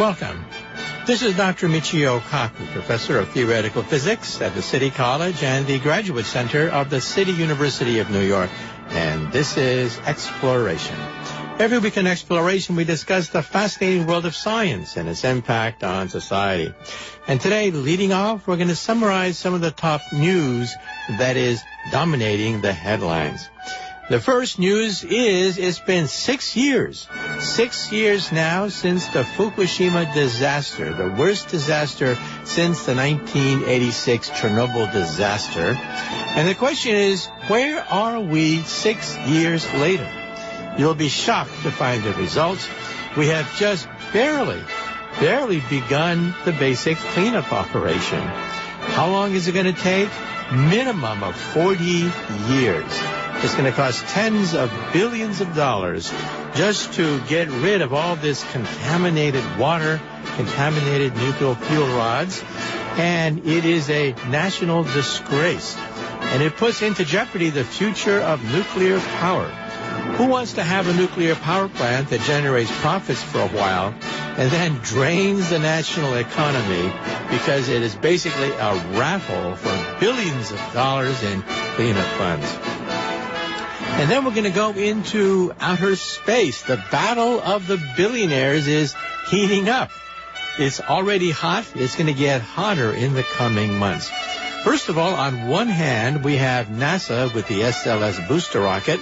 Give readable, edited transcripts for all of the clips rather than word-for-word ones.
Welcome. This is Dr. Michio Kaku, Professor of Theoretical Physics at the City College and the Graduate Center of the City University of New York. And this is Exploration. Every week in Exploration, we discuss the fascinating world of science and its impact on society. And today, leading off, we're going to summarize some of the top news that is dominating the headlines. The first news is it's been 6 years. 6 years now since the Fukushima disaster, the worst disaster since the 1986 Chernobyl disaster. And the question is, where are we 6 years later? You'll be shocked to find the results. We have just barely begun the basic cleanup operation. How long is it going to take? Minimum of 40 years. It's going to cost tens of billions of dollars just to get rid of all this contaminated water, contaminated nuclear fuel rods, and it is a national disgrace. And it puts into jeopardy the future of nuclear power. Who wants to have a nuclear power plant that generates profits for a while and then drains the national economy because it is basically a raffle for billions of dollars in cleanup funds? And then we're going to go into outer space. The battle of the billionaires is heating up. It's already hot. It's going to get hotter in the coming months. First of all, on one hand, we have NASA with the SLS booster rocket.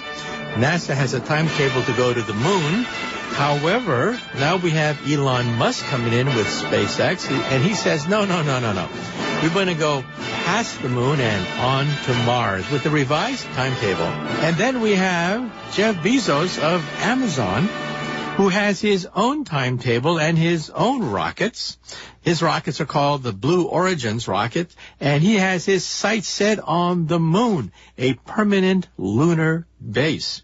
NASA has a timetable to go to the moon. However, now we have Elon Musk coming in with SpaceX, and he says, no. We're going to go past the moon and on to Mars with the revised timetable. And then we have Jeff Bezos of Amazon, who has his own timetable and his own rockets. His rockets are called the Blue Origins rocket, and he has his sights set on the moon, a permanent lunar base.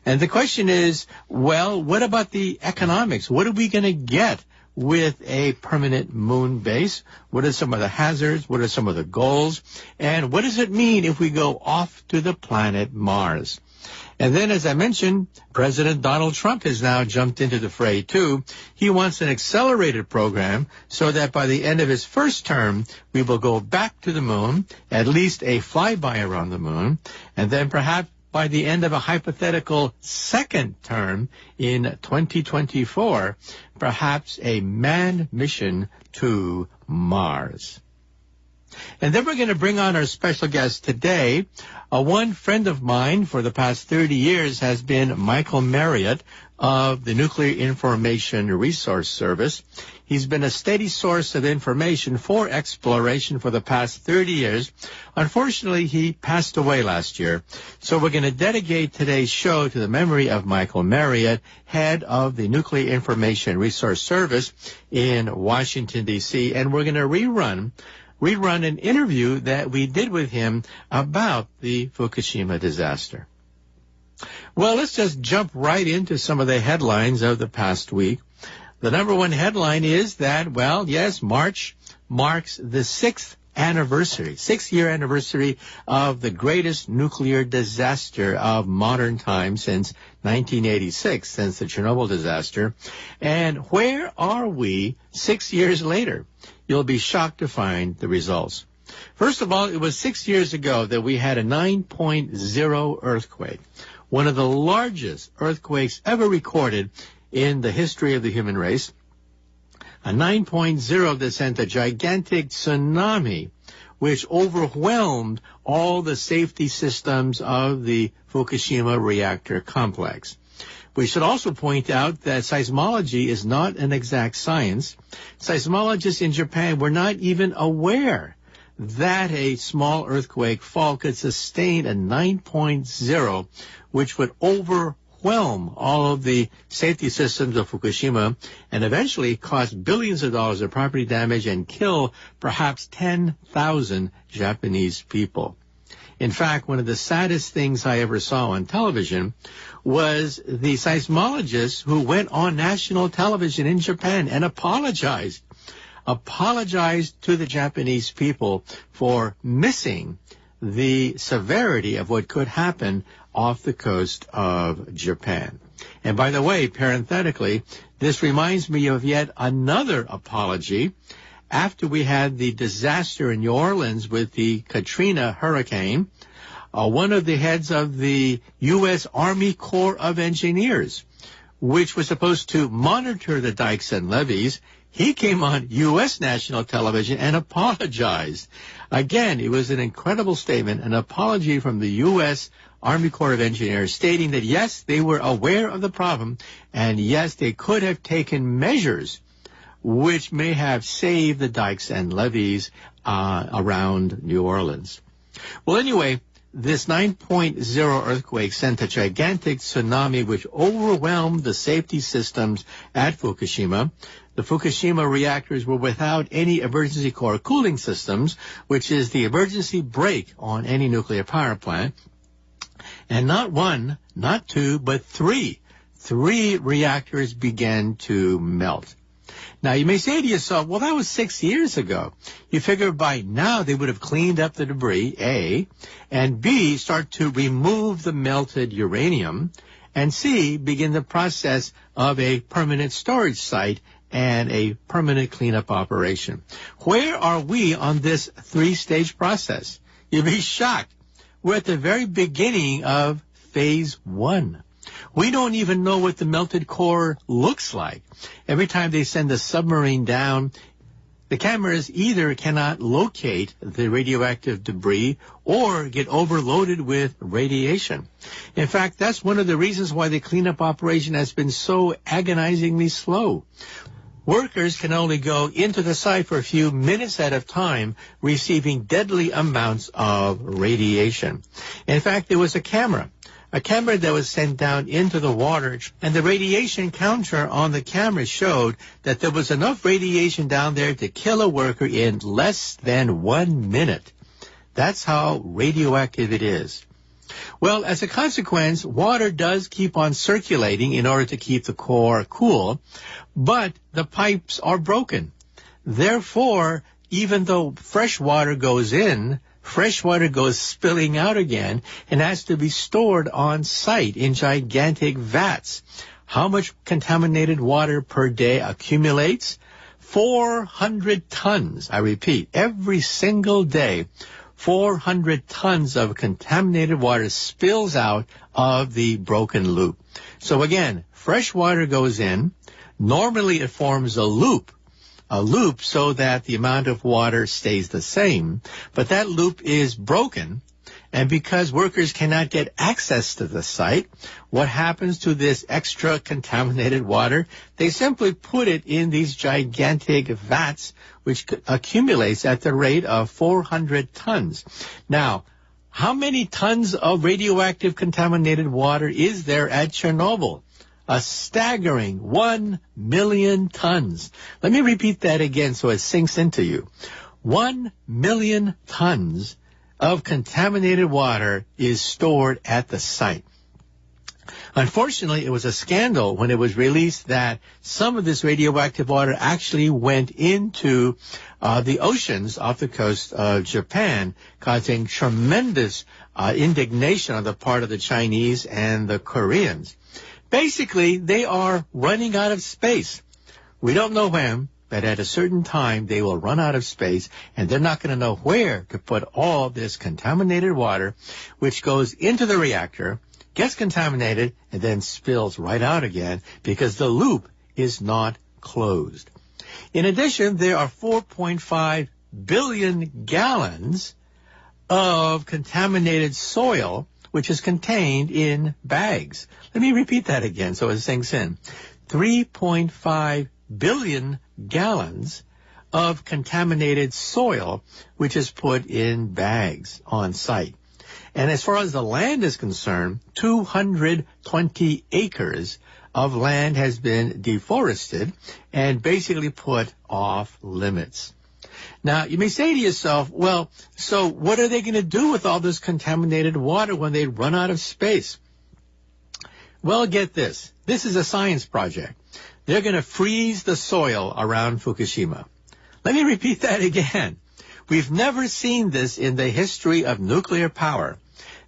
And the question is, well, what about the economics? What are we going to get with a permanent moon base? What are some of the hazards? What are some of the goals? And what does it mean if we go off to the planet Mars? And then, as I mentioned, President Donald Trump has now jumped into the fray, too. He wants an accelerated program so that by the end of his first term, we will go back to the moon, at least a flyby around the moon, and then perhaps by the end of a hypothetical second term in 2024, perhaps a manned mission to Mars. And then we're going to bring on our special guest today. One friend of mine for the past 30 years has been Michael Marriott of the Nuclear Information Resource Service. He's been a steady source of information for exploration for the past 30 years. Unfortunately, he passed away last year. So we're going to dedicate today's show to the memory of Michael Marriott, head of the Nuclear Information Resource Service in Washington, D.C. And we're going to rerun an interview that we did with him about the Fukushima disaster. Well, let's just jump right into some of the headlines of the past week. The number one headline is that, well, yes, March marks the sixth year anniversary of the greatest nuclear disaster of modern times since 1986, since the Chernobyl disaster. And where are we 6 years later? You'll be shocked to find the results. First of all, it was 6 years ago that we had a 9.0 earthquake, one of the largest earthquakes ever recorded in the history of the human race. A 9.0 that sent a gigantic tsunami which overwhelmed all the safety systems of the Fukushima reactor complex. We should also point out that seismology is not an exact science. Seismologists in Japan were not even aware that a small earthquake fault could sustain a 9.0, which would overwhelm all of the safety systems of Fukushima and eventually cost billions of dollars of property damage and kill perhaps 10,000 Japanese people. In fact, one of the saddest things I ever saw on television was the seismologists who went on national television in Japan and apologized to the Japanese people for missing the severity of what could happen off the coast of Japan. And by the way, parenthetically, this reminds me of yet another apology. After we had the disaster in New Orleans with the Katrina hurricane, one of the heads of the U.S. Army Corps of Engineers, which was supposed to monitor the dikes and levees, he came on U.S. national television and apologized. Again, it was an incredible statement, an apology from the U.S. Army Corps of Engineers stating that, yes, they were aware of the problem, and yes, they could have taken measures which may have saved the dikes and levees around New Orleans. Well, anyway, this 9.0 earthquake sent a gigantic tsunami which overwhelmed the safety systems at Fukushima. The Fukushima reactors were without any emergency core cooling systems, which is the emergency brake on any nuclear power plant. And not one, not two, but three reactors began to melt. Now, you may say to yourself, well, that was 6 years ago. You figure by now they would have cleaned up the debris, A, and B, start to remove the melted uranium, and C, begin the process of a permanent storage site and a permanent cleanup operation. Where are we on this three-stage process? You'd be shocked. We're at the very beginning of phase 1. We don't even know what the melted core looks like. Every time they send a submarine down, the cameras either cannot locate the radioactive debris or get overloaded with radiation. In fact, that's one of the reasons why the cleanup operation has been so agonizingly slow. Workers can only go into the site for a few minutes at a time, receiving deadly amounts of radiation. In fact, there was a camera that was sent down into the water, and the radiation counter on the camera showed that there was enough radiation down there to kill a worker in less than 1 minute. That's how radioactive it is. Well, as a consequence, water does keep on circulating in order to keep the core cool, but the pipes are broken. Therefore, even though fresh water goes in, fresh water goes spilling out again and has to be stored on site in gigantic vats. How much contaminated water per day accumulates? 400 tons. I repeat, every single day, 400 tons of contaminated water spills out of the broken loop. So again, fresh water goes in. Normally it forms a loop so that the amount of water stays the same, but that loop is broken, and because workers cannot get access to the site, what happens to this extra contaminated water? They simply put it in these gigantic vats, which accumulates at the rate of 400 tons. Now, how many tons of radioactive contaminated water is there at Chernobyl? A staggering 1 million tons. Let me repeat that again so it sinks into you. 1 million tons of contaminated water is stored at the site. Unfortunately, it was a scandal when it was released that some of this radioactive water actually went into the oceans off the coast of Japan, causing tremendous indignation on the part of the Chinese and the Koreans. Basically, they are running out of space. We don't know when, but at a certain time, they will run out of space, and they're not going to know where to put all this contaminated water, which goes into the reactor, gets contaminated, and then spills right out again because the loop is not closed. In addition, there are 4.5 billion gallons of contaminated soil, which is contained in bags. Let me repeat that again so it sinks in. 3.5 billion gallons of contaminated soil, which is put in bags on site. And as far as the land is concerned, 220 acres of land has been deforested and basically put off limits. Now, you may say to yourself, well, so what are they going to do with all this contaminated water when they run out of space? Well, get this. This is a science project. They're going to freeze the soil around Fukushima. Let me repeat that again. We've never seen this in the history of nuclear power.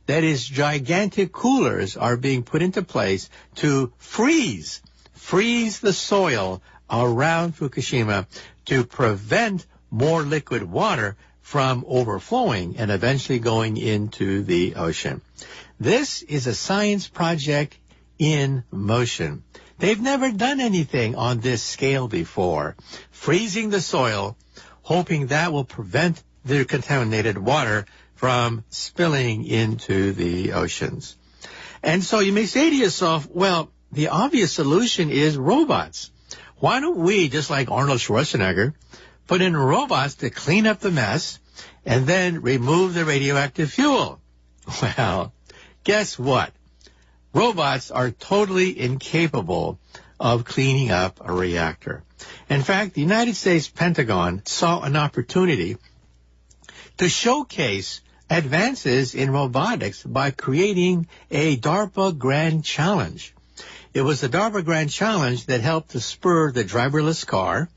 That is, gigantic coolers are being put into place to freeze the soil around Fukushima to prevent more liquid water from overflowing and eventually going into the ocean. This is a science project in motion. They've never done anything on this scale before. Freezing the soil, hoping that will prevent the contaminated water from spilling into the oceans. And so you may say to yourself, well, the obvious solution is robots. Why don't we, just like Arnold Schwarzenegger, put in robots to clean up the mess and then remove the radioactive fuel? Well, guess what? Robots are totally incapable of cleaning up a reactor. In fact, the United States Pentagon saw an opportunity to showcase advances in robotics by creating a DARPA Grand Challenge. It was the DARPA Grand Challenge that helped to spur the driverless car,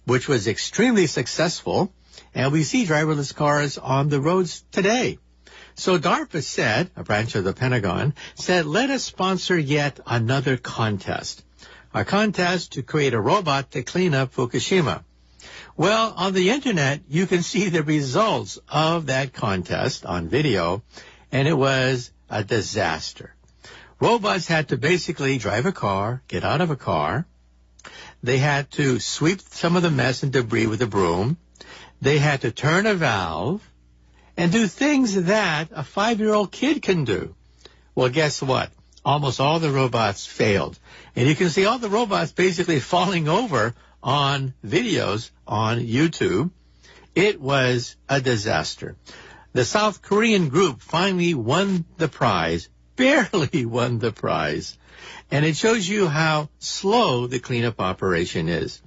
which was extremely successful, and we see driverless cars on the roads today. So DARPA said, a branch of the Pentagon, said, let us sponsor yet another contest, a contest to create a robot to clean up Fukushima. Well, on the internet, you can see the results of that contest on video, and it was a disaster. Robots had to basically drive a car, get out of a car. They had to sweep some of the mess and debris with a broom. They had to turn a valve and do things that a 5-year-old kid can do. Well, guess what? Almost all the robots failed. And you can see all the robots basically falling over on videos on YouTube. It was a disaster. The South Korean group finally won the prize, barely won the prize. And it shows you how slow the cleanup operation is.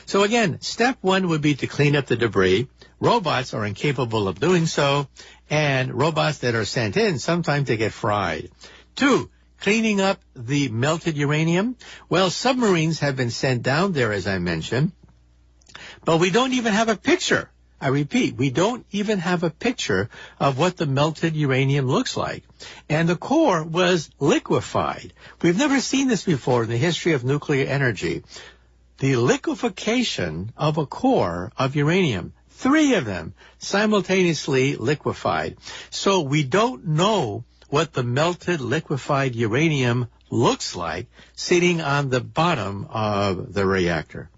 So again, step one would be to clean up the debris. Robots are incapable of doing so, and robots that are sent in, sometimes they get fried. 2, cleaning up the melted uranium. Well, submarines have been sent down there, as I mentioned, but we don't even have a picture. I repeat, we don't even have a picture of what the melted uranium looks like. And the core was liquefied. We've never seen this before in the history of nuclear energy. The liquefaction of a core of uranium, 3 of them simultaneously liquefied. So we don't know what the melted liquefied uranium looks like sitting on the bottom of the reactor.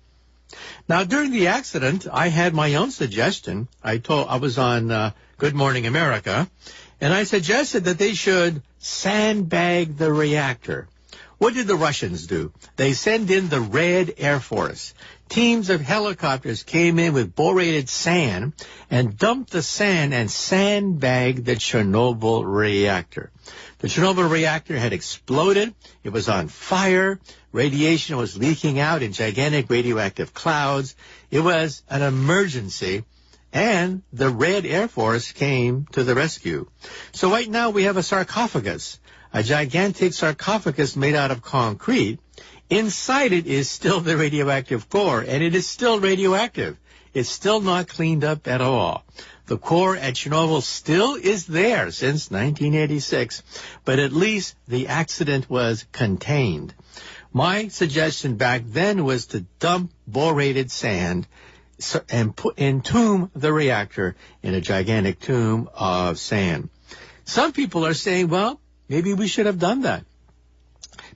Now, during the accident, I had my own suggestion. I was on Good Morning America, and I suggested that they should sandbag the reactor. What did the Russians do? They send in the Red Air Force. Teams of helicopters came in with borated sand and dumped the sand and sandbagged the Chernobyl reactor. The Chernobyl reactor had exploded. It was on fire. Radiation was leaking out in gigantic radioactive clouds. It was an emergency, and the Red Air Force came to the rescue. So right now we have a sarcophagus, a gigantic sarcophagus made out of concrete. Inside it is still the radioactive core, and it is still radioactive. It's still not cleaned up at all. The core at Chernobyl still is there since 1986, but at least the accident was contained. My suggestion back then was to dump borated sand and entomb the reactor in a gigantic tomb of sand. Some people are saying, well, maybe we should have done that,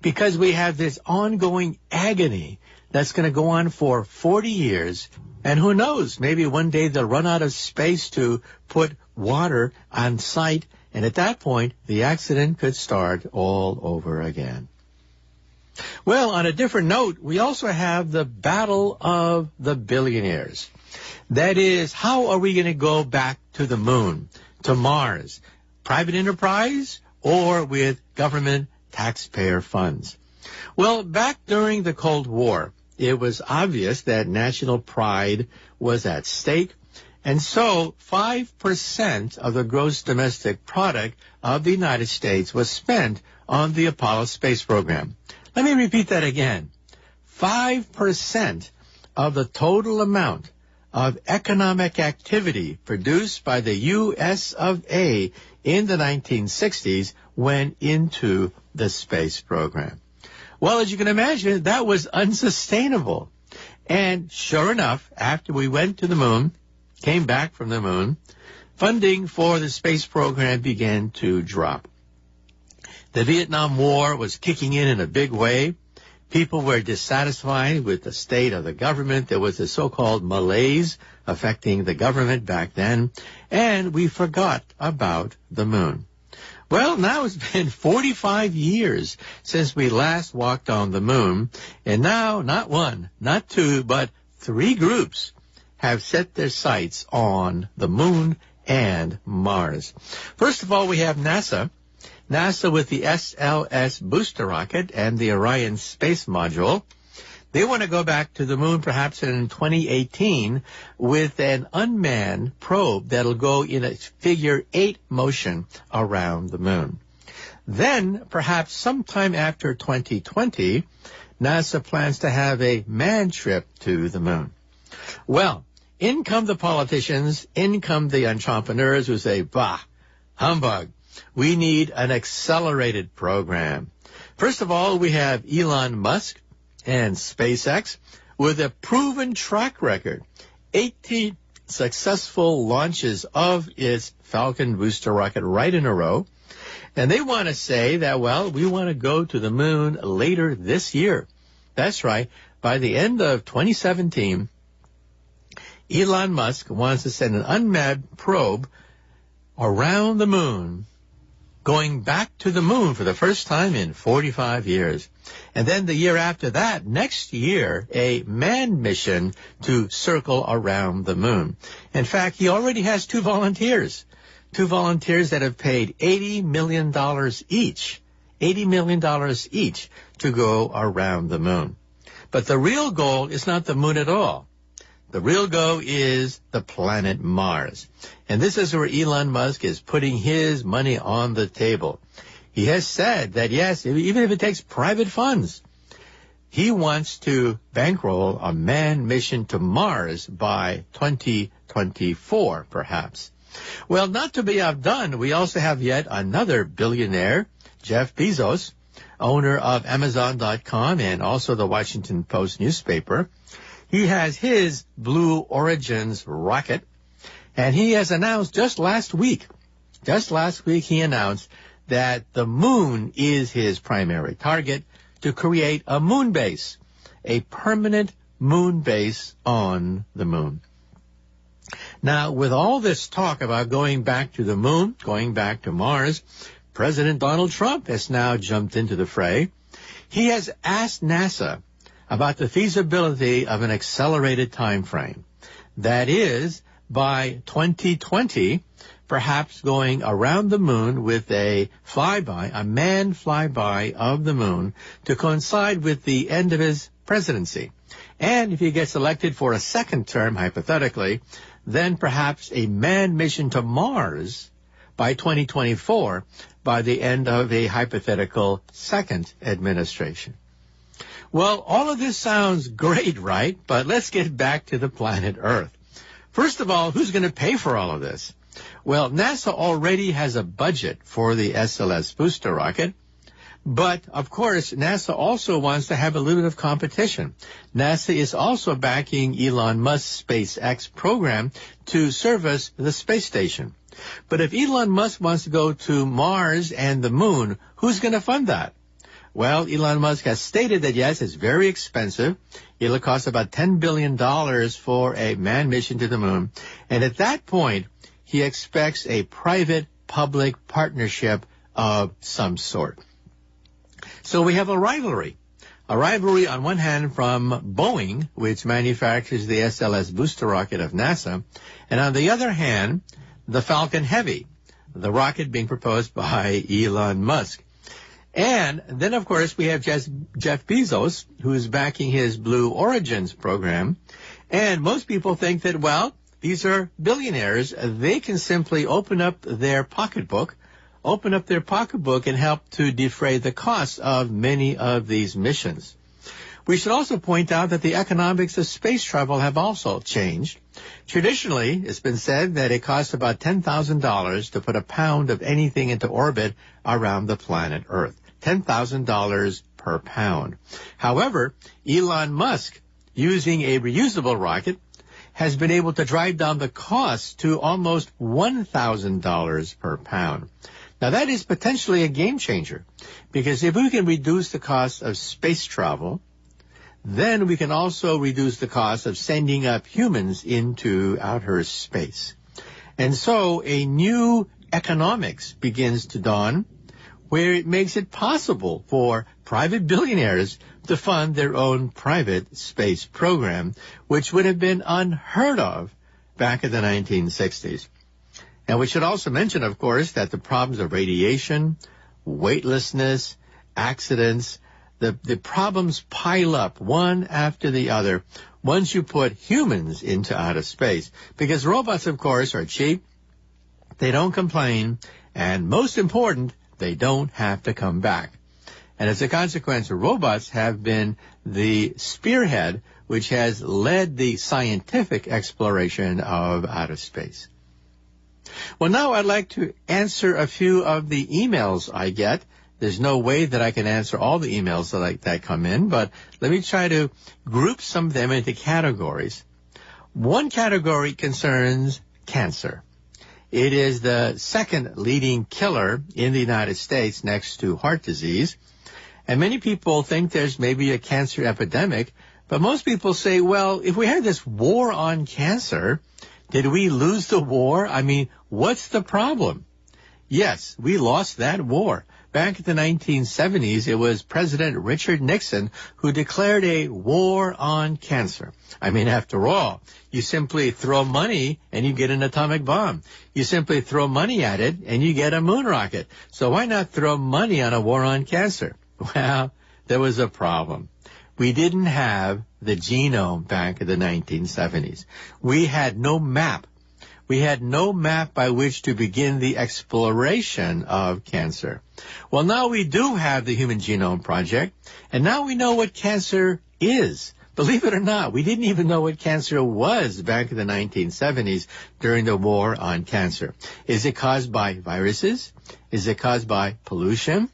because we have this ongoing agony that's going to go on for 40 years. And who knows, maybe one day they'll run out of space to put water on site. And at that point, the accident could start all over again. Well, on a different note, we also have the battle of the billionaires. That is, how are we going to go back to the moon, to Mars? Private enterprise or with government taxpayer funds? Well, back during the Cold War, it was obvious that national pride was at stake, and so 5% of the gross domestic product of the United States was spent on the Apollo space program. Let me repeat that again. 5% of the total amount of economic activity produced by the U.S. of A. in the 1960s went into the space program. Well, as you can imagine, that was unsustainable. And sure enough, after we went to the moon, came back from the moon, funding for the space program began to drop. The Vietnam War was kicking in a big way. People were dissatisfied with the state of the government. There was a so-called malaise affecting the government back then, and we forgot about the moon. Well, now it's been 45 years since we last walked on the moon, and now not one, not two, but 3 groups have set their sights on the moon and Mars. First of all, we have NASA. NASA with the SLS booster rocket and the Orion space module. They want to go back to the moon perhaps in 2018 with an unmanned probe that'll go in a figure 8 motion around the moon. Then, perhaps sometime after 2020, NASA plans to have a manned trip to the moon. Well, in come the politicians, in come the entrepreneurs who say, bah, humbug. We need an accelerated program. First of all, we have Elon Musk and SpaceX with a proven track record. 18 successful launches of its Falcon booster rocket right in a row. And they want to say that, well, we want to go to the moon later this year. That's right. By the end of 2017, Elon Musk wants to send an unmanned probe around the moon, going back to the moon for the first time in 45 years. And then the year after that, next year, a manned mission to circle around the moon. In fact, he already has 2 volunteers that have paid $80 million each, $80 million each to go around the moon. But the real goal is not the moon at all. The real goal is the planet Mars. And this is where Elon Musk is putting his money on the table. He has said that, yes, even if it takes private funds, he wants to bankroll a manned mission to Mars by 2024, perhaps. Well, not to be outdone, we also have yet another billionaire, Jeff Bezos, owner of Amazon.com and also the Washington Post newspaper. He has his Blue Origins rocket, and he has announced just last week he announced that the moon is his primary target to create a moon base, a permanent moon base on the moon. Now, with all this talk about going back to the moon, going back to Mars, President Donald Trump has now jumped into the fray. He has asked NASA about the feasibility of an accelerated time frame. That is, by 2020, perhaps going around the moon with a flyby, a manned flyby of the moon to coincide with the end of his presidency. And if he gets elected for a second term, hypothetically, then perhaps a manned mission to Mars by 2024, by the end of a hypothetical second administration. Well, all of this sounds great, right? But let's get back to the planet Earth. First of all, who's going to pay for all of this? Well, NASA already has a budget for the SLS booster rocket. But, of course, NASA also wants to have a little bit of competition. NASA is also backing Elon Musk's SpaceX program to service the space station. But if Elon Musk wants to go to Mars and the moon, who's going to fund that? Well, Elon Musk has stated that, yes, it's very expensive. It'll cost about $10 billion for a manned mission to the moon. And at that point, he expects a private-public partnership of some sort. So we have a rivalry on one hand from Boeing, which manufactures the SLS booster rocket of NASA, and on the other hand, the Falcon Heavy, the rocket being proposed by Elon Musk. And then, of course, we have Jeff Bezos, who is backing his Blue Origins program. And most people think that, well, these are billionaires. They can simply open up their pocketbook and help to defray the costs of many of these missions. We should also point out that the economics of space travel have also changed. Traditionally, it's been said that it costs about $10,000 to put a pound of anything into orbit around the planet Earth. $10,000 per pound. However, Elon Musk, using a reusable rocket, has been able to drive down the cost to almost $1,000 per pound. Now, that is potentially a game changer, because if we can reduce the cost of space travel, then we can also reduce the cost of sending up humans into outer space. And so a new economics begins to dawn, where it makes it possible for private billionaires to fund their own private space program, which would have been unheard of back in the 1960s. And we should also mention, of course, that the problems of radiation, weightlessness, accidents, the problems pile up one after the other once you put humans into outer space. Because robots, of course, are cheap, they don't complain, and most important, they don't have to come back. And as a consequence, robots have been the spearhead which has led the scientific exploration of outer space. Well, now I'd like to answer a few of the emails I get. There's no way that I can answer all the emails that come in, but let me try to group some of them into categories. One category concerns cancer. It is the second leading killer in the United States next to heart disease. And many people think there's maybe a cancer epidemic, but most people say, well, if we had this war on cancer, did we lose the war? I mean, what's the problem? Yes, we lost that war. Back in the 1970s, it was President Richard Nixon who declared a war on cancer. I mean, after all, you simply throw money and you get an atomic bomb. You simply throw money at it and you get a moon rocket. So why not throw money on a war on cancer? Well, there was a problem. We didn't have the genome back in the 1970s. We had no map. We had no map by which to begin the exploration of cancer. Well, now we do have the Human Genome Project, and now we know what cancer is. Believe it or not, we didn't even know what cancer was back in the 1970s during the war on cancer. Is it caused by viruses? Is it caused by pollution?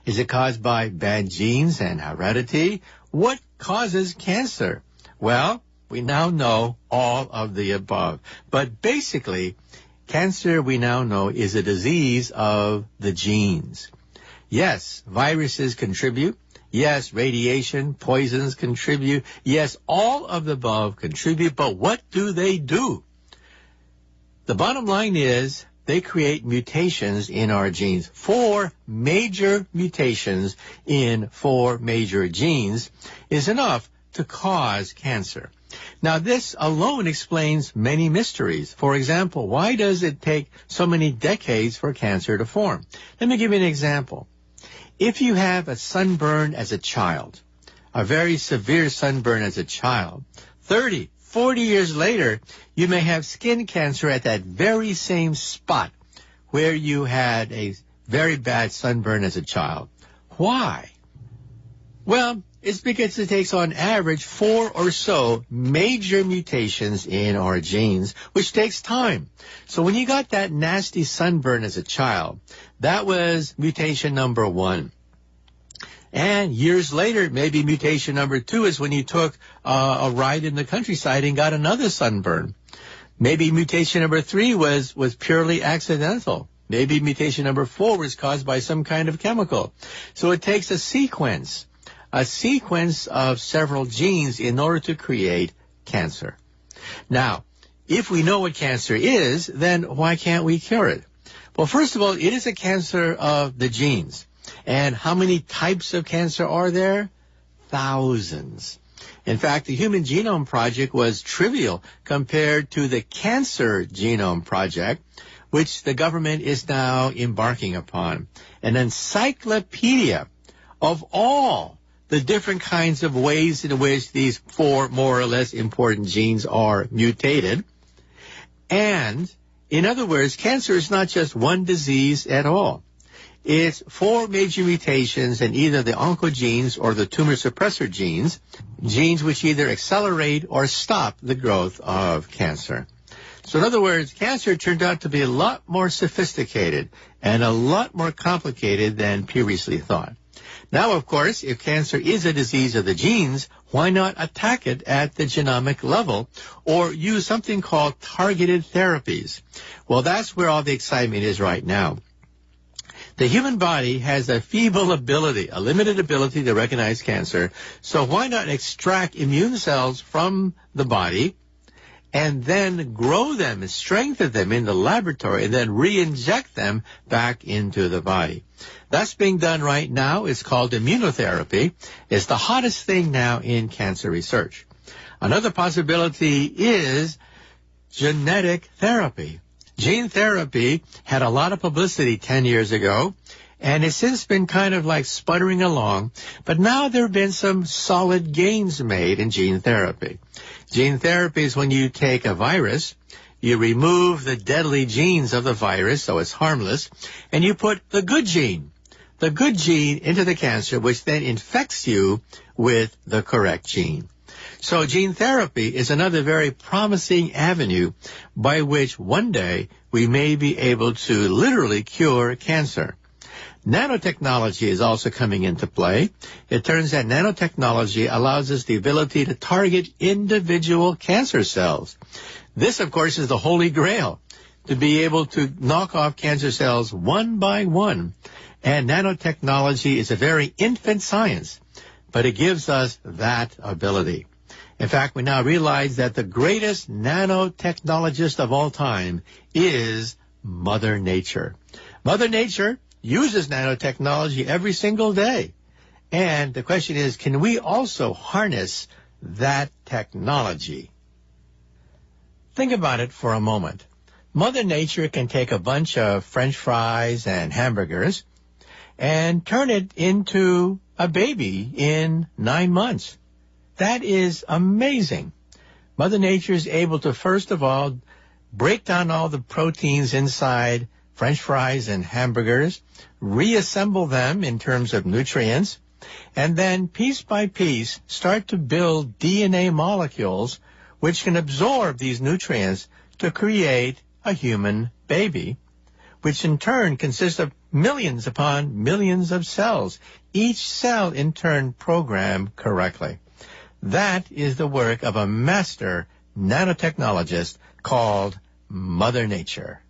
Is it caused by bad genes and heredity? What causes cancer? Well, we now know all of the above. But basically, cancer, we now know, is a disease of the genes. Yes, viruses contribute. Yes, radiation, poisons contribute. Yes, all of the above contribute. But what do? The bottom line is they create mutations in our genes. 4 major mutations in 4 major genes is enough to cause cancer. Now, this alone explains many mysteries. For example, why does it take so many decades for cancer to form? Let me give you an example. If you have a sunburn as a child, a very severe sunburn as a child, 30, 40 years later, you may have skin cancer at that very same spot where you had a very bad sunburn as a child. Why? Well, it's because it takes on average 4 or so major mutations in our genes, which takes time. So when you got that nasty sunburn as a child, that was mutation number 1. And years later, maybe mutation number 2 is when you took a ride in the countryside and got another sunburn. Maybe mutation number 3 was purely accidental. Maybe mutation number 4 was caused by some kind of chemical. So it takes a sequence of several genes in order to create cancer. Now, if we know what cancer is, then why can't we cure it? Well, first of all, it is a cancer of the genes. And how many types of cancer are there? Thousands. In fact, the Human Genome Project was trivial compared to the Cancer Genome Project, which the government is now embarking upon. An encyclopedia of all the different kinds of ways in which these 4 more or less important genes are mutated. And, in other words, cancer is not just one disease at all. It's 4 major mutations in either the oncogenes or the tumor suppressor genes, genes which either accelerate or stop the growth of cancer. So in other words, cancer turned out to be a lot more sophisticated and a lot more complicated than previously thought. Now, of course, if cancer is a disease of the genes, why not attack it at the genomic level or use something called targeted therapies? Well, that's where all the excitement is right now. The human body has a feeble ability, a limited ability to recognize cancer, so why not extract immune cells from the body and then grow them and strengthen them in the laboratory and then re-inject them back into the body? That's being done right now. It's called immunotherapy. It's the hottest thing now in cancer research. Another possibility is genetic therapy. Gene therapy had a lot of publicity 10 years ago, and it's since been kind of like sputtering along, but now there have been some solid gains made in gene therapy. Gene therapy is when you take a virus, you remove the deadly genes of the virus, so it's harmless, and you put the good gene into the cancer, which then infects you with the correct gene. So gene therapy is another very promising avenue by which one day we may be able to literally cure cancer. Nanotechnology is also coming into play. It turns out nanotechnology allows us the ability to target individual cancer cells. This, of course, is the holy grail, to be able to knock off cancer cells one by one. And nanotechnology is a very infant science, but it gives us that ability. In fact, we now realize that the greatest nanotechnologist of all time is Mother Nature. Mother Nature uses nanotechnology every single day. And the question is, can we also harness that technology? Think about it for a moment. Mother Nature can take a bunch of French fries and hamburgers and turn it into a baby in 9 months. That is amazing. Mother Nature is able to, first of all, break down all the proteins inside French fries and hamburgers, reassemble them in terms of nutrients, and then piece by piece start to build DNA molecules which can absorb these nutrients to create a human baby, which in turn consists of millions upon millions of cells, each cell in turn programmed correctly. That is the work of a master nanotechnologist called Mother Nature.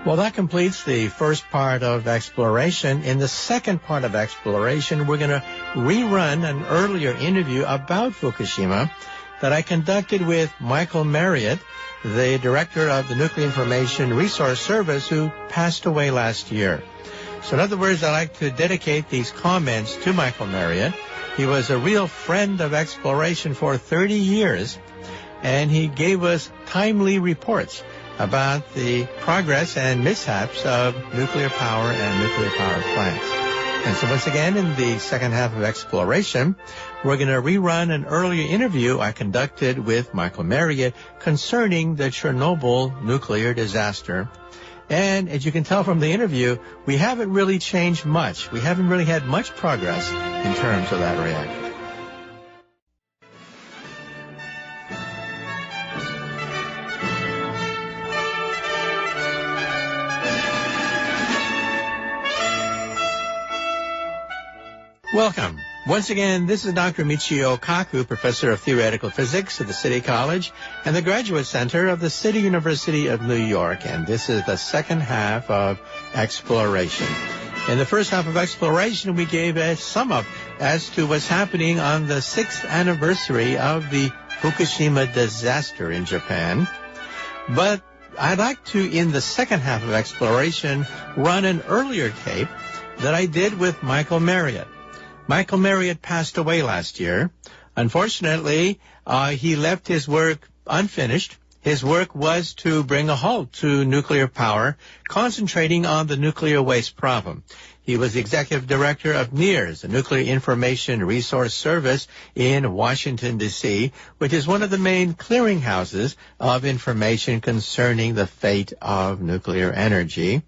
Well, that completes the first part of exploration. In the second part of exploration, we're going to rerun an earlier interview about Fukushima that I conducted with Michael Marriott, the director of the Nuclear Information Resource Service, who passed away last year. So in other words, I'd like to dedicate these comments to Michael Marriott. He was a real friend of exploration for 30 years, and he gave us timely reports about the progress and mishaps of nuclear power and nuclear power plants. And so once again, in the second half of exploration, we're going to rerun an earlier interview I conducted with Michael Marriott concerning the Chernobyl nuclear disaster. And as you can tell from the interview, we haven't really changed much. We haven't really had much progress in terms of that reactor. Welcome. Once again, this is Dr. Michio Kaku, Professor of Theoretical Physics at the City College and the Graduate Center of the City University of New York, and this is the second half of exploration. In the first half of exploration, we gave a sum up as to what's happening on the 6th anniversary of the Fukushima disaster in Japan. But I'd like to, in the second half of exploration, run an earlier tape that I did with Michael Marriott. Michael Marriott passed away last year. Unfortunately, he left his work unfinished. His work was to bring a halt to nuclear power, concentrating on the nuclear waste problem. He was the executive director of NIRS, the Nuclear Information Resource Service in Washington, D.C., which is one of the main clearinghouses of information concerning the fate of nuclear energy.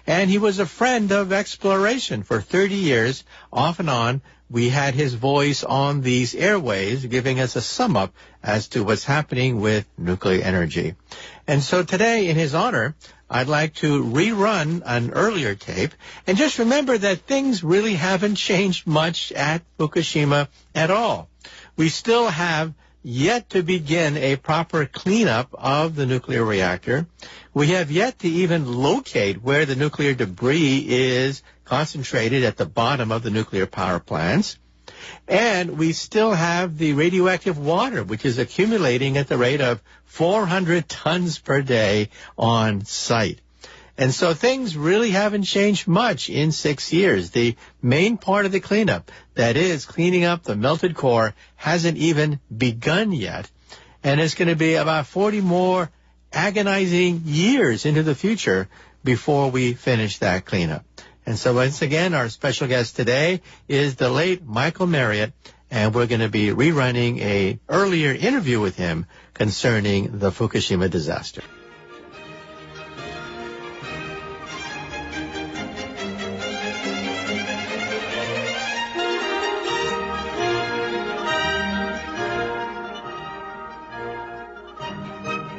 And he was a friend of exploration for 30 years, off and on. We had his voice on these airways, giving us a sum up as to what's happening with nuclear energy. And so today, in his honor, I'd like to rerun an earlier tape. And just remember that things really haven't changed much at Fukushima at all. We still have yet to begin a proper cleanup of the nuclear reactor. We have yet to even locate where the nuclear debris is concentrated at the bottom of the nuclear power plants. And we still have the radioactive water, which is accumulating at the rate of 400 tons per day on site. And so things really haven't changed much in 6 years. The main part of the cleanup, that is cleaning up the melted core, hasn't even begun yet. And it's going to be about 40 more agonizing years into the future before we finish that cleanup. And so once again, our special guest today is the late Michael Marriott, and we're going to be rerunning an earlier interview with him concerning the Fukushima disaster.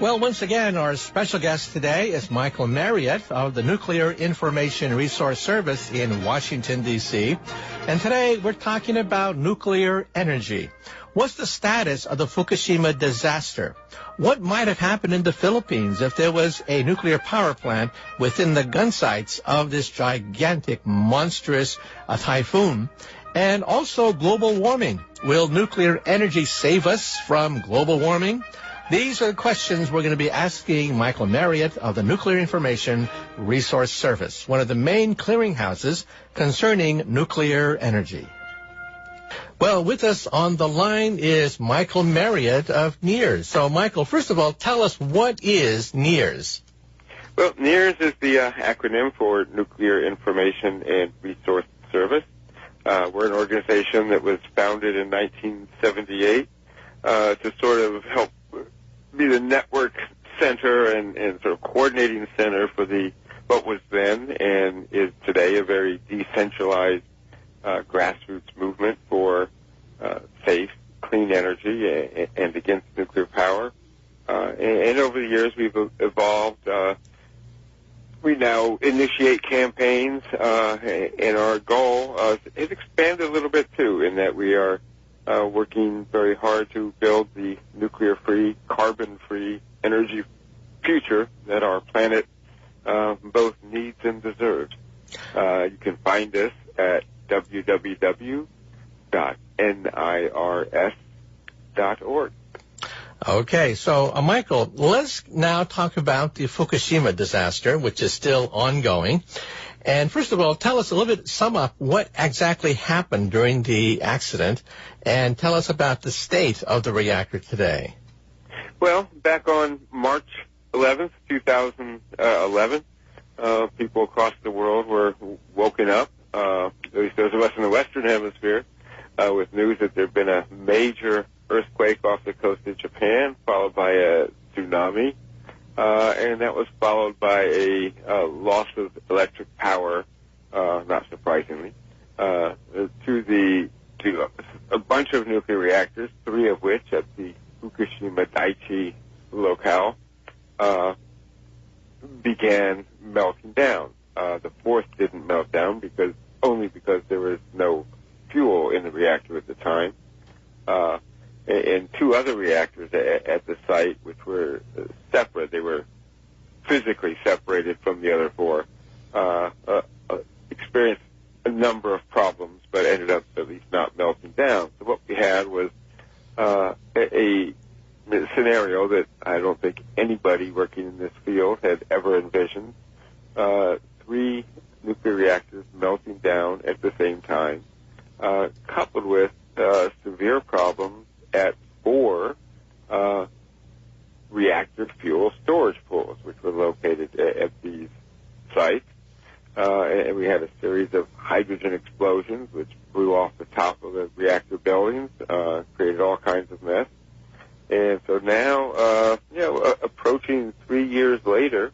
Well, once again, our special guest today is Michael Marriott of the Nuclear Information Resource Service in Washington, D.C. And today we're talking about nuclear energy. What's the status of the Fukushima disaster? What might have happened in the Philippines if there was a nuclear power plant within the gun sights of this gigantic, monstrous typhoon? And also global warming. Will nuclear energy save us from global warming? These are the questions we're going to be asking Michael Marriott of the Nuclear Information Resource Service, one of the main clearinghouses concerning nuclear energy. Well, with us on the line is Michael Marriott of NIRS. So, Michael, first of all, tell us, what is NIRS? Well, NIRS is the acronym for Nuclear Information and Resource Service. We're an organization that was founded in 1978 to sort of help be the network center and sort of coordinating center for what was then and is today a very decentralized grassroots movement for safe, clean energy and against nuclear power. And over the years we've evolved. We now initiate campaigns, and our goal has expanded a little bit too, in that we are working very hard to build the nuclear-free, carbon-free energy future that our planet both needs and deserves. You can find us at www.nirs.org. Okay, so Michael, let's now talk about the Fukushima disaster, which is still ongoing. And first of all, tell us a little bit, sum up what exactly happened during the accident, and tell us about the state of the reactor today. Well, back on March 11th, 2011, people across the world were woken up, at least those of us in the Western Hemisphere, with news that there had been a major earthquake off the coast of Japan, followed by a tsunami. And that was followed by a loss of electric power, not surprisingly, to a bunch of nuclear reactors, 3 of which at the Fukushima Daiichi locale began melting down. The 4th didn't melt down because there was no fuel in the reactor at the time. And 2 other reactors at the site, which were separate, they were physically separated from the other 4, experienced a number of problems, but ended up at least not melting down. So what we had was a scenario that I don't think anybody working in this field had ever envisioned. 3 nuclear reactors melting down at the same time, coupled with severe problems at 4 reactor fuel storage pools, which were located at these sites. and we had a series of hydrogen explosions, which blew off the top of the reactor buildings, created all kinds of mess. And so now, approaching 3 years later,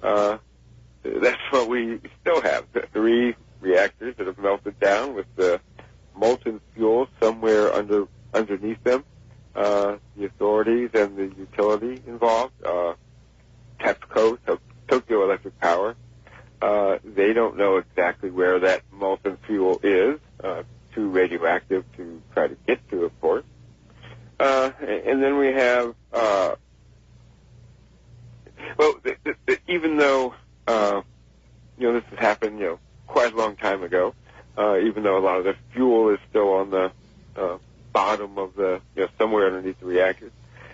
that's what we still have. 3 reactors that have melted down with the molten fuel somewhere underneath them. The authorities and the utility involved, TEPCO, Tokyo Electric Power, they don't know exactly where that molten fuel is, too radioactive to try to get to, of course. And then we have, even though, this has happened, quite a long time ago, even though a lot of the fuel is still on the bottom of the, somewhere underneath the reactors,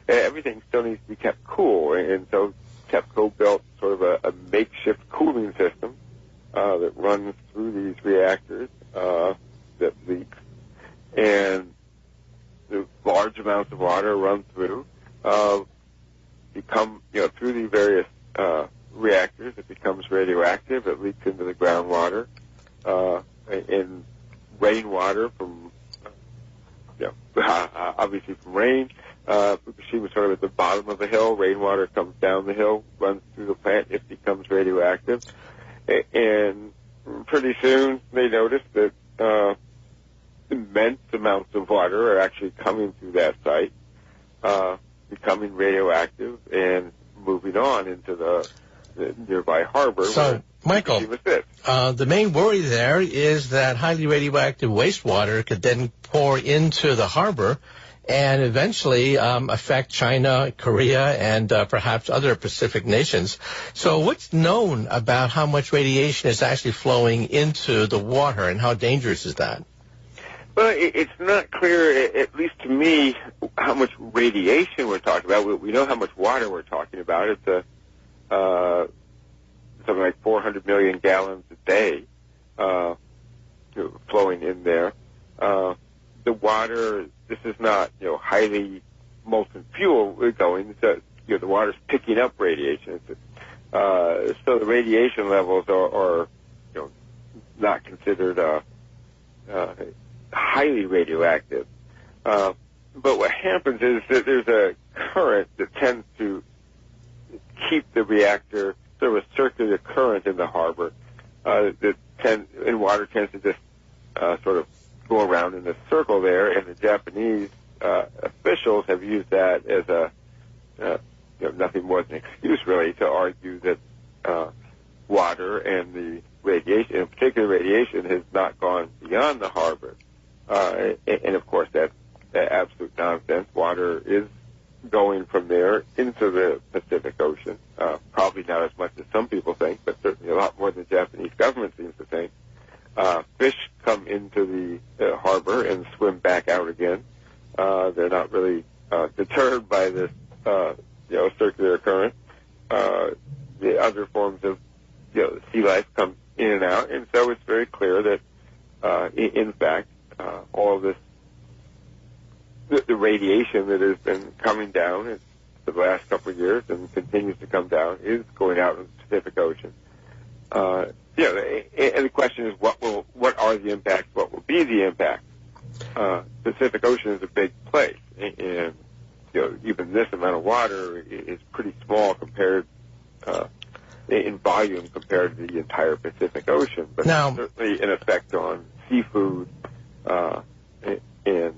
everything still needs to be kept cool. And so TEPCO built sort of a makeshift cooling system that runs through these reactors that leaks. And the large amounts of water run through, through the various reactors. It becomes radioactive. It leaks into the groundwater. In rainwater from, obviously from rain. Fukushima is sort of at the bottom of the hill. Rainwater comes down the hill, runs through the plant. It becomes radioactive. And pretty soon they noticed that immense amounts of water are actually coming through that site, becoming radioactive and moving on into the nearby harbor. So, Michael, the main worry there is that highly radioactive wastewater could then pour into the harbor and eventually affect China, Korea, and perhaps other Pacific nations. So what's known about how much radiation is actually flowing into the water, and how dangerous is that? Well, it's not clear, at least to me, how much radiation we're talking about. We know how much water we're talking about. It's something like 400 million gallons a day flowing in there. The water, this is not, highly molten fuel going. The water's picking up radiation. So the radiation levels are not considered highly radioactive. But what happens is that there's a current that tends to keep the reactor, sort of a circular current in the harbor, and water tends to just sort of go around in a circle there, and the Japanese officials have used that as nothing more than an excuse, really, to argue that water and the radiation, in particular radiation, has not gone beyond the harbor. And of course, that's absolute nonsense. Water is going from there into the Pacific Ocean. Probably not as much as some people think, but certainly a lot more than the Japanese government seems to think. Fish come into the harbor and swim back out again. They're not really deterred by this, circular current. The other forms of, sea life come in and out, and so it's very clear that, in fact, all of this, the radiation that has been coming down for the last couple of years and continues to come down is going out in the Pacific Ocean. And the question is, what are the impacts? What will be the impact? Pacific Ocean is a big place, and even this amount of water is pretty small compared in volume compared to the entire Pacific Ocean. But now, certainly an effect on seafood and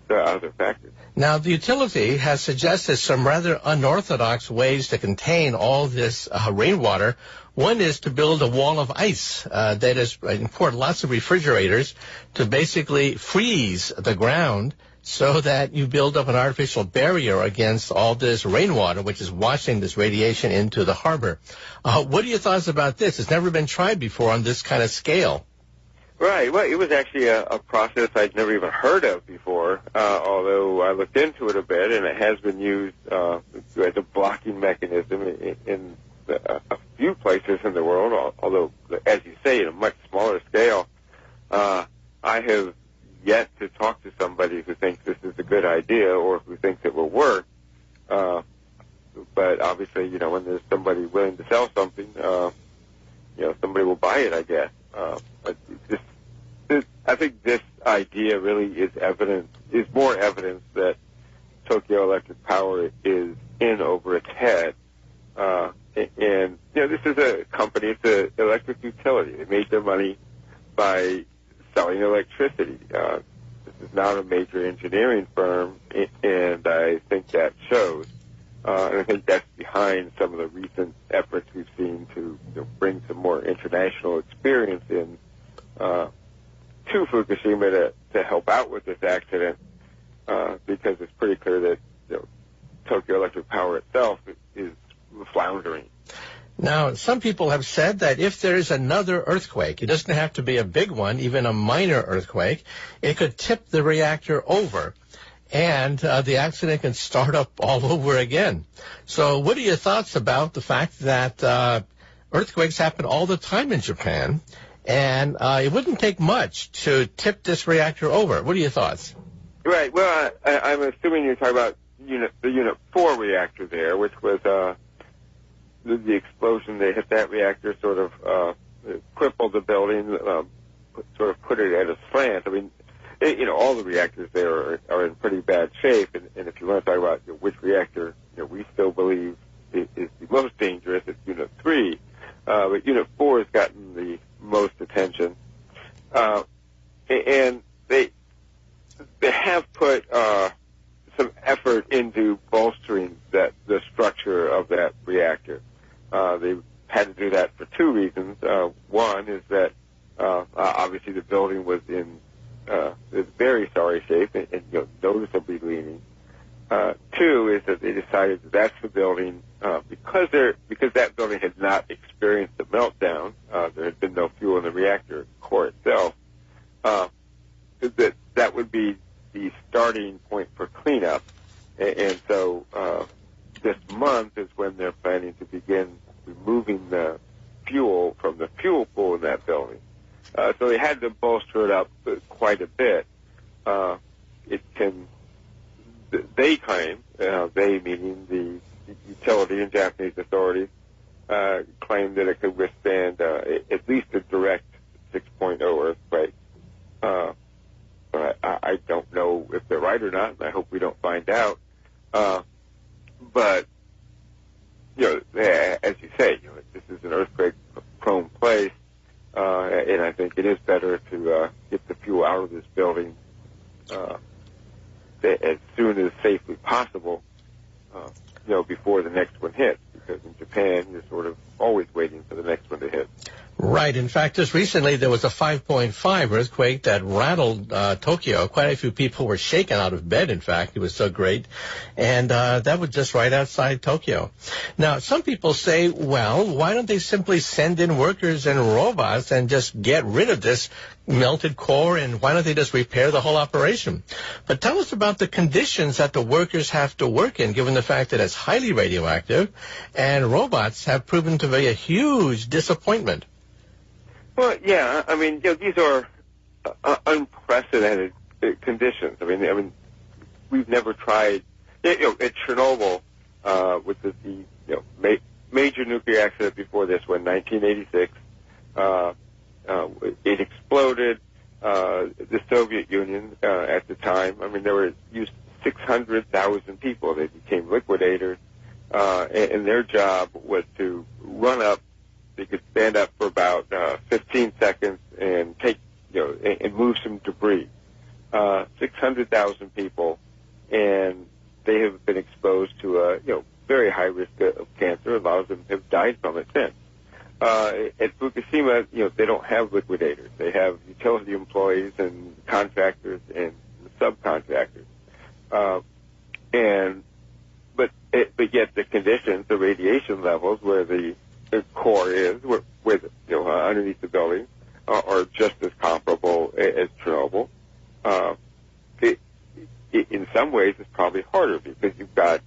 the other factors. Now, the utility has suggested some rather unorthodox ways to contain all this rainwater. One is to build a wall of ice that is import lots of refrigerators to basically freeze the ground so that you build up an artificial barrier against all this rainwater, which is washing this radiation into the harbor. What are your thoughts about this? It's never been tried before on this kind of scale. Right. Well, it was actually a process I'd never even heard of before, although I looked into it a bit, and it has been used as a blocking mechanism in a few places in the world, although, as you say, at a much smaller scale. I have yet to talk to somebody who thinks this is a good idea or who thinks it will work. But obviously, when there's somebody willing to sell something, somebody will buy it, I guess. I think this idea really is more evidence that Tokyo Electric Power is in over its head. And this is a company, it's an electric utility. They made their money by selling electricity. This is not a major engineering firm, and I think that shows. And I think that's behind some of the recent efforts we've seen to bring some more international experience in to Fukushima to help out with this accident, because it's pretty clear that Tokyo Electric Power itself is floundering. Now, some people have said that if there is another earthquake, it doesn't have to be a big one, even a minor earthquake, it could tip the reactor over, and the accident can start up all over again. So what are your thoughts about the fact that earthquakes happen all the time in Japan, and it wouldn't take much to tip this reactor over? What are your thoughts? Right. Well, I'm assuming you're talking about the Unit 4 reactor there, which was the explosion that hit that reactor sort of crippled the building, sort of put it at a slant. I mean, all the reactors there are in pretty bad shape, and if you want to talk about which reactor we still believe is the most dangerous, it's Unit 3. But Unit 4 has gotten the most attention. And they have put some effort into bolstering the structure of that reactor. They had to do that for two reasons. One is that obviously the building was in very sorry shape and noticeably leaning. Two is that they decided that's the building because that building had not experienced the meltdown. There had been no fuel in the reactor core itself. That would be the starting point for cleanup, and so this month is when they're planning to begin removing the fuel from the fuel pool in that building. So they had to bolster it up quite a bit. They claim, they meaning the utility and Japanese authorities, claim that it could withstand at least a direct 6.0 earthquake. I don't know if they're right or not, and I hope we don't find out. But as you say, this is an earthquake-prone place, and I think it is better to get the fuel out of this building as soon as safely possible, before the next one hits, because in Japan, you're sort of always waiting for the next one to hit. Right. In fact, just recently there was a 5.5 earthquake that rattled Tokyo. Quite a few people were shaken out of bed, in fact. It was so great. And that was just right outside Tokyo. Now, some people say, well, why don't they simply send in workers and robots and just get rid of this melted core, and why don't they just repair the whole operation? But tell us about the conditions that the workers have to work in, given the fact that it's highly radioactive, and robots have proven to be a huge disappointment. Well, yeah, I mean, these are unprecedented conditions. I mean, we've never tried. At Chernobyl, which was the major nuclear accident before this one, 1986. It exploded. The Soviet Union at the time. I mean, there were used 600,000 people. They became liquidators, and their job was to run up. They could stand up for about 15 seconds and take, and move some debris. 600,000 people, and they have been exposed to a, very high risk of cancer. A lot of them have died from it since. At Fukushima, they don't have liquidators. They have utility employees and contractors and subcontractors. But yet the conditions, the radiation levels where the core is, where underneath the building, are just as comparable as Chernobyl. In some ways, it's probably harder because you've got,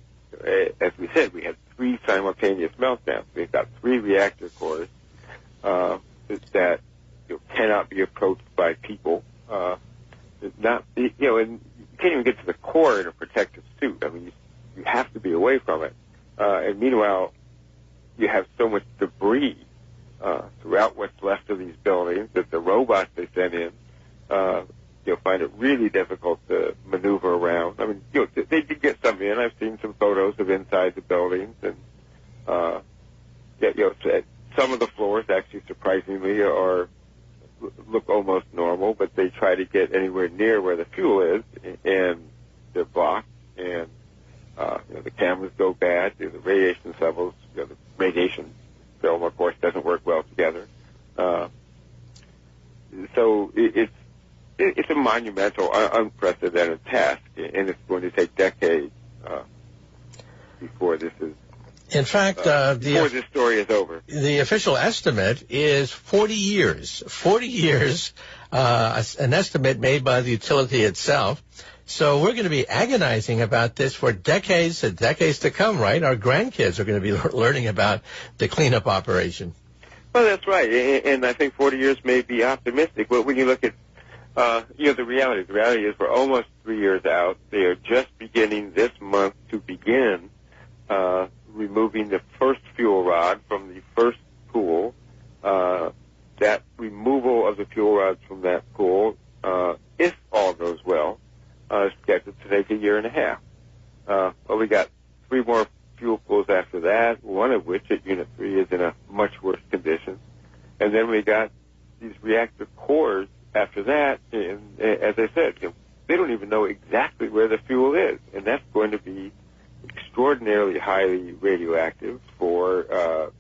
as we said, we had 3 simultaneous meltdowns. We've got 3 reactor cores that cannot be approached by people. And you can't even get to the core in a protective suit. I mean, you have to be away from it. And meanwhile, you have so much debris throughout what's left of these buildings, that the robots they send in, you'll find it really difficult to maneuver around. I mean, they did get some in. I've seen some photos of inside the buildings, and some of the floors actually surprisingly look almost normal, but they try to get anywhere near where the fuel is, and they're blocked, and the cameras go bad. The radiation levels, the radiation film, of course, doesn't work well together. So it's a monumental, unprecedented task, and it's going to take decades before this is. In fact, before this story is over. The official estimate is 40 years. 40 years, an estimate made by the utility itself. So we're going to be agonizing about this for decades and decades to come, right? Our grandkids are going to be learning about the cleanup operation. Well, that's right. And I think 40 years may be optimistic. But when you look at, the reality is we're almost 3 years out. They are just beginning this month to begin removing the first fuel rod from the first pool. That removal of the fuel rods from that pool, if all goes well, is scheduled to take a year and a half. Well, we got 3 more fuel pools after that, one of which at Unit 3 is in a much worse condition. And then we got these reactor cores after that, and as I said, they don't even know exactly where the fuel is, and that's going to be extraordinarily highly radioactive for,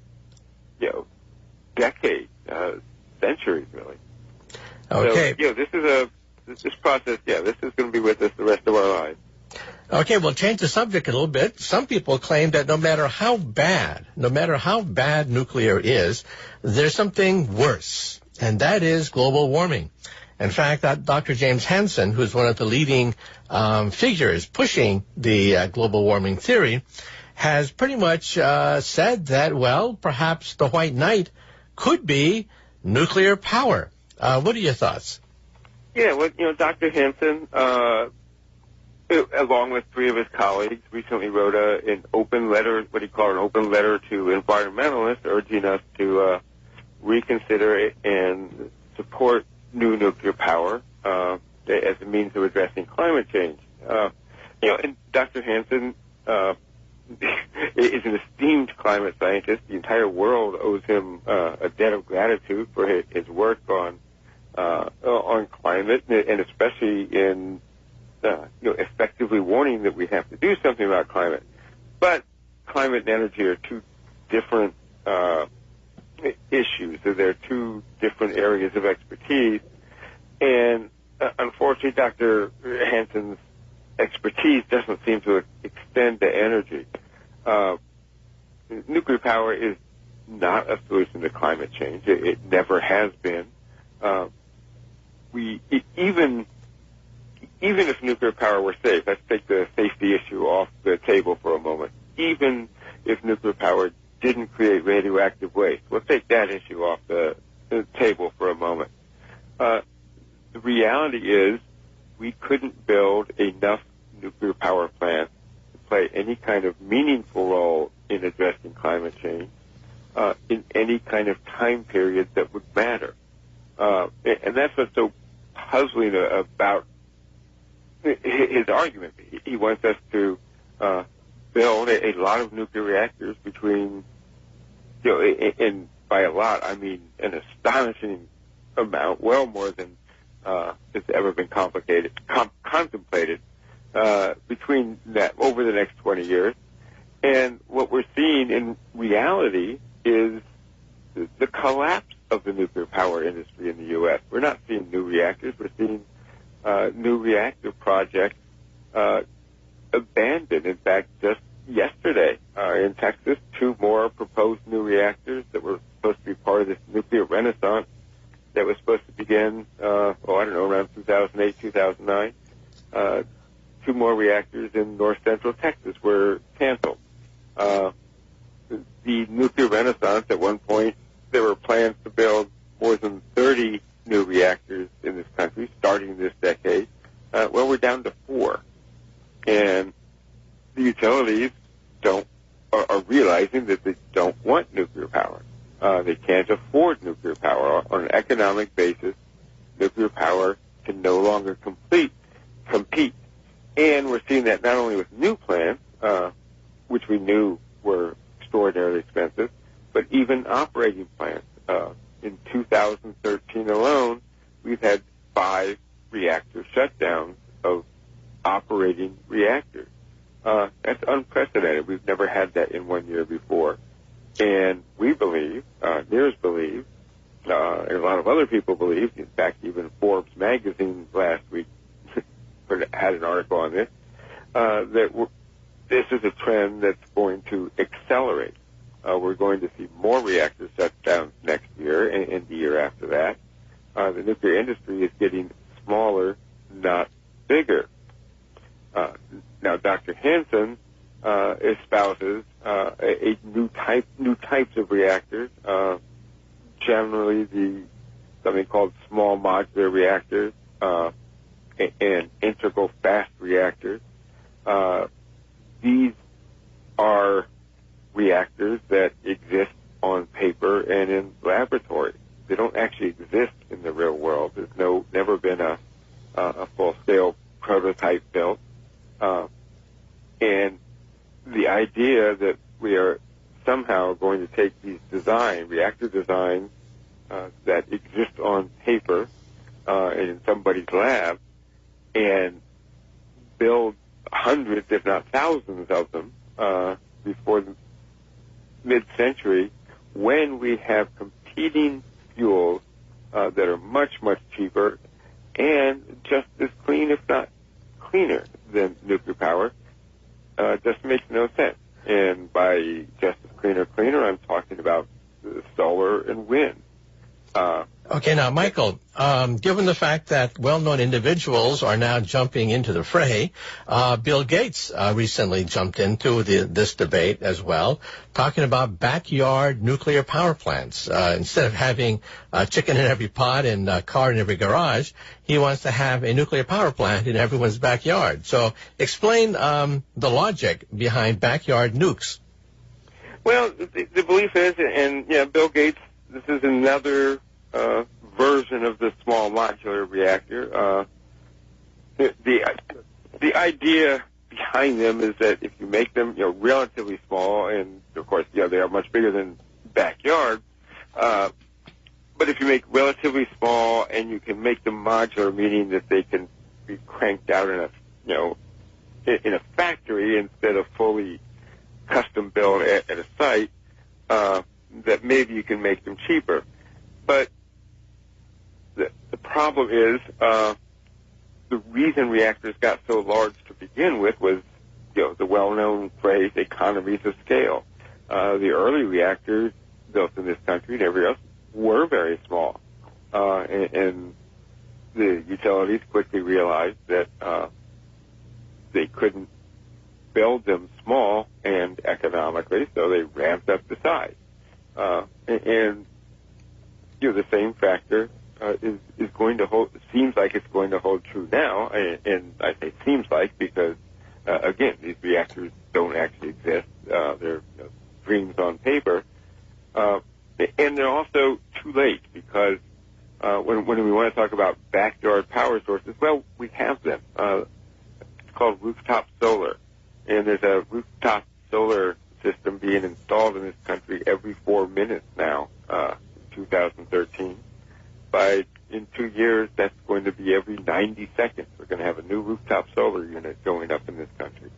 decades, centuries, really. Okay. So, this process, this is going to be with us the rest of our lives. Okay, we'll change the subject a little bit. Some people claim that no matter how bad nuclear is, there's something worse, and that is global warming. In fact, Dr. James Hansen, who's one of the leading figures pushing the global warming theory, has pretty much said that, well, perhaps the white knight could be nuclear power. What are your thoughts? Yeah, well, Dr. Hansen, along with 3 of his colleagues, recently wrote an open letter, what he called an open letter to environmentalists, urging us to reconsider it and support new nuclear power as a means of addressing climate change. And Dr. Hansen is an esteemed climate scientist. The entire world owes him a debt of gratitude for his work on climate, and especially in effectively warning that we have to do something about climate. But climate and energy are 2 different issues. They're 2 different areas of expertise, and unfortunately, Dr. Hansen's expertise doesn't seem to extend to energy. Nuclear power is not a solution to climate change. It never has been. Even if nuclear power were safe, let's take the safety issue off the table for a moment. Even if nuclear power didn't create radioactive waste, we'll take that issue off the table for a moment. The reality is we couldn't build enough nuclear power plants to play any kind of meaningful role in addressing climate change in any kind of time period that would matter. And that's what's so puzzling about his argument. He wants us to build a lot of nuclear reactors between, and by a lot, I mean an astonishing amount, well more than has ever been contemplated between that over the next 20 years. And what we're seeing in reality is the collapse of the nuclear power industry in the U.S. We're not seeing new reactors. We're seeing new reactor projects abandoned. In fact, just yesterday in Texas, 2 more proposed new reactors that were supposed to be part of this nuclear renaissance that was supposed to begin, around 2008, 2009. 2 more reactors in north central Texas were canceled. The nuclear renaissance, at one point, there were plans to build more than 30 new reactors in this country starting this decade. We're down to 4. And the utilities are realizing that they don't want nuclear power. They can't afford nuclear power. On an economic basis, nuclear power can no longer compete. And we're seeing that not only with new plants, which we knew were extraordinarily expensive, but even operating plants. In 2013 alone, we've had 5 reactor shutdowns of operating reactors. That's unprecedented. We've never had that in 1 year before. And we believe, NEARS believe, and a lot of other people believe, in fact, even Forbes magazine last week had an article on this, that this is a trend that's going to accelerate. We're going to see more reactor shutdowns next year and the year after that. The nuclear industry is getting smaller, not bigger. Now, Dr. Hansen espouses a new types of reactors, generally something called small modular reactors and integral fast reactors. These are reactors that exist on paper and in laboratories. They don't actually exist in the real world. There's never been a full-scale prototype built. And the idea that we are somehow going to take these reactor designs that exist on paper and in somebody's lab and build hundreds, if not thousands of them before the mid-century, when we have competing fuels that are much, much cheaper and just as clean, if not cleaner than nuclear power, just makes no sense. And by just as cleaner, I'm talking about solar and wind. Okay, now, Michael, given the fact that well-known individuals are now jumping into the fray, Bill Gates recently jumped into this debate as well, talking about backyard nuclear power plants. Instead of having a chicken in every pot and a car in every garage, he wants to have a nuclear power plant in everyone's backyard. So explain the logic behind backyard nukes. Well, the belief is, and Bill Gates, this is another version of the small modular reactor. The idea behind them is that if you make them relatively small, and of course they are much bigger than backyard, but if you make relatively small and you can make them modular, meaning that they can be cranked out in a factory instead of fully custom built at a site, that maybe you can make them cheaper. But the problem is the reason reactors got so large to begin with was the well-known phrase economies of scale. The early reactors built in this country and everywhere else were very small, and the utilities quickly realized that they couldn't build them small and economically, so they ramped up the size. And the same factor is going to hold. Seems like it's going to hold true now, and I say seems like because again, these reactors don't actually exist. They're dreams on paper, and they're also too late because when we want to talk about backyard power sources, well, we have them. It's called rooftop solar, and there's a rooftop solar system being installed in this country every 4 minutes now, 2013. In 2 years, that's going to be every 90 seconds. We're going to have a new rooftop solar unit going up in this country.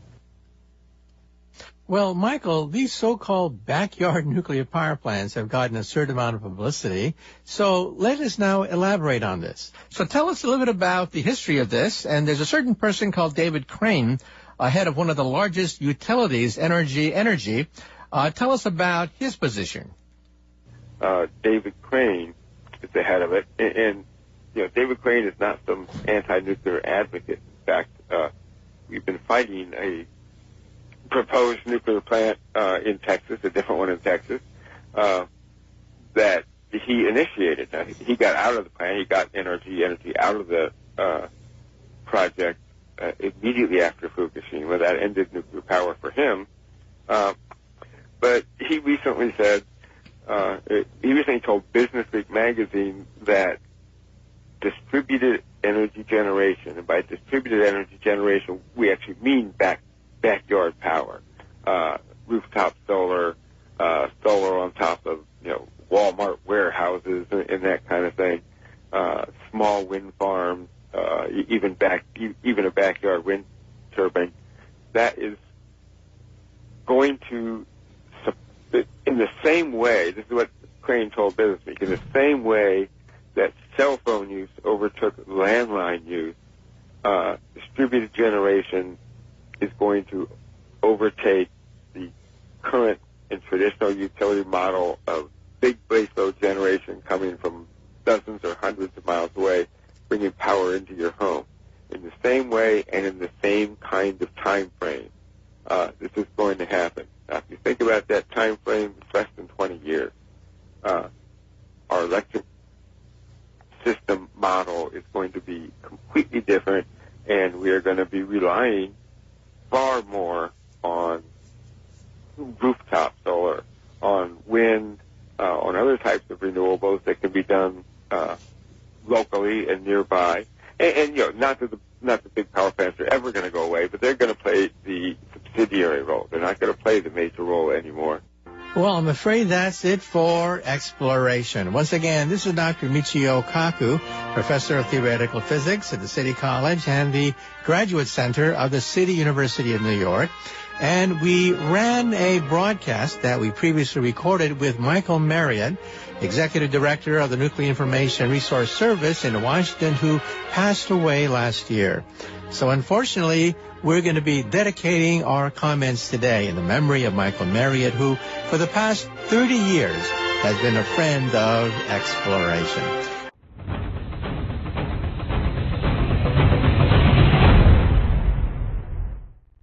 Well, Michael, these so-called backyard nuclear power plants have gotten a certain amount of publicity. So let us now elaborate on this. So tell us a little bit about the history of this. And there's a certain person called David Crane, head of one of the largest utilities, Energy. Tell us about his position. David Crane is the head of it. And David Crane is not some anti-nuclear advocate. In fact, we've been fighting a proposed nuclear plant in Texas, a different one in Texas, that he initiated. Now, he got out of the plant. He got energy out of the project immediately after Fukushima. That ended nuclear power for him. But he recently said he recently told Business Week magazine that distributed energy generation, and by distributed energy generation, we actually mean backyard power, rooftop solar, solar on top of Walmart warehouses and that kind of thing, small wind farms, even a backyard wind turbine. That is going to, in the same way, this is what Crane told Business Week, in the same way that cell phone use overtook landline use, distributed generation is going to overtake the current and traditional utility model of big baseload generation coming from dozens or hundreds of miles away, bringing power into your home. In the same way and in the same kind of time frame, this is going to happen. Now, if you think about that time frame, it's less than 20 years. Our electric system model is going to be completely different, and we are going to be relying far more on rooftop solar, on wind, on other types of renewables that can be done locally and nearby. And not that the big power plants are ever going to go away, but they're going to play the subsidiary role. They're not going to play the major role anymore. Well, I'm afraid that's it for Exploration. Once again, this is Dr. Michio Kaku, Professor of Theoretical Physics at the City College and the Graduate Center of the City University of New York. And we ran a broadcast that we previously recorded with Michael Marriott, Executive Director of the Nuclear Information Resource Service in Washington, who passed away last year. So unfortunately, we're going to be dedicating our comments today in the memory of Michael Marriott, who for the past 30 years has been a friend of Exploration.